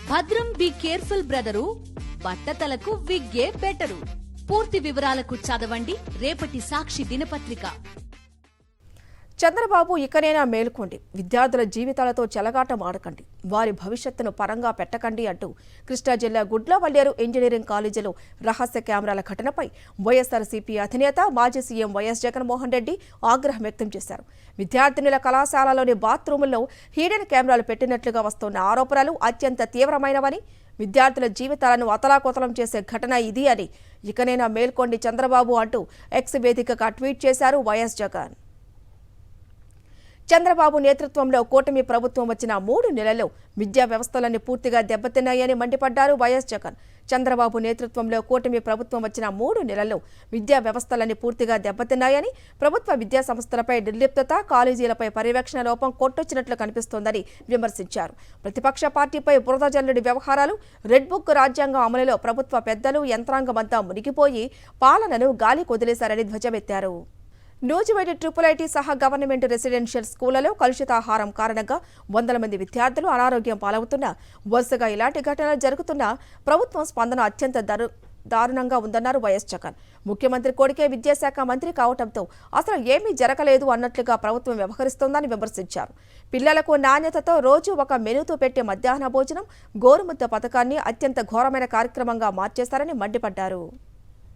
భద్రం be careful brother, బట్టతలకు విగ్గే better. పూర్తి వివరాలకు చదవండి రేపటి సాక్షి దినపత్రిక. చంద్రబాబు ఇకనైనా మేలుకోండి, విద్యార్థుల జీవితాలతో చెలగాటం ఆడకండి, వారి భవిష్యత్తును పరంగా పెట్టకండి అంటూ కృష్ణా జిల్లా గుడ్లవల్లేరు ఇంజనీరింగ్ కాలేజీలో రహస్య కెమెరాల ఘటనపై వైఎస్ఆర్సీపీ అధినేత మాజీ సీఎం వైఎస్ జగన్మోహన్ రెడ్డి ఆగ్రహం వ్యక్తం చేశారు. విద్యార్థినుల కళాశాలలోని బాత్రూముల్లో హిడెన్ కెమెరాలు పెట్టినట్లుగా వస్తున్న ఆరోపణలు అత్యంత తీవ్రమైనవని, విద్యార్థుల జీవితాలను అతలాకుతలం చేసే ఘటన ఇది అని, ఇకనైనా మేల్కోండి చంద్రబాబు అంటూ ఎక్స్ వేదికగా ట్వీట్ చేశారు వైఎస్ జగన్. చంద్రబాబు నేతృత్వంలో కూటమి ప్రభుత్వం వచ్చిన 3 నెలల్లో విద్యా వ్యవస్థలన్నీ పూర్తిగా దెబ్బతిన్నాయని మండిపడ్డారు వైఎస్ జగన్. చంద్రబాబు నేతృత్వంలో కూటమి ప్రభుత్వం వచ్చిన 3 నెలల్లో విద్యా వ్యవస్థలన్నీ పూర్తిగా దెబ్బతిన్నాయని, ప్రభుత్వ విద్యా సంస్థలపై నిర్లిప్తత, కాలేజీలపై పర్యవేక్షణ లోపం కొట్టొచ్చినట్లు కనిపిస్తోందని విమర్శించారు. ప్రతిపక్ష పార్టీపై బురద జల్లుడి వ్యవహారాలు, రెడ్ బుక్ రాజ్యాంగం అమలులో ప్రభుత్వ పెద్దలు, యంత్రాంగమంతా మునిగిపోయి పాలనను గాలి కొదిలేశారని ధ్వజమెత్తారు. నూజివీడు IIIT సహా గవర్నమెంట్ రెసిడెన్షియల్ స్కూళ్లలో కలుషితాహారం కారణంగా వందల మంది విద్యార్థులు అనారోగ్యం పాలవుతున్నా, వరుసగా ఇలాంటి ఘటనలు జరుగుతున్నా ప్రభుత్వం స్పందన అత్యంత దారుణంగా ఉందన్నారు వైఎస్ జగన్. ముఖ్యమంత్రి కొడుకే విద్యాశాఖ మంత్రి కావడంతో అసలు ఏమీ జరగలేదు అన్నట్లుగా ప్రభుత్వం వ్యవహరిస్తోందని విమర్శించారు. పిల్లలకు నాణ్యతతో రోజు ఒక మెనూతో పెట్టే మధ్యాహ్న భోజనం, గోరుముద్ద పథకాన్ని అత్యంత ఘోరమైన కార్యక్రమంగా మార్చేశారని మండిపడ్డారు.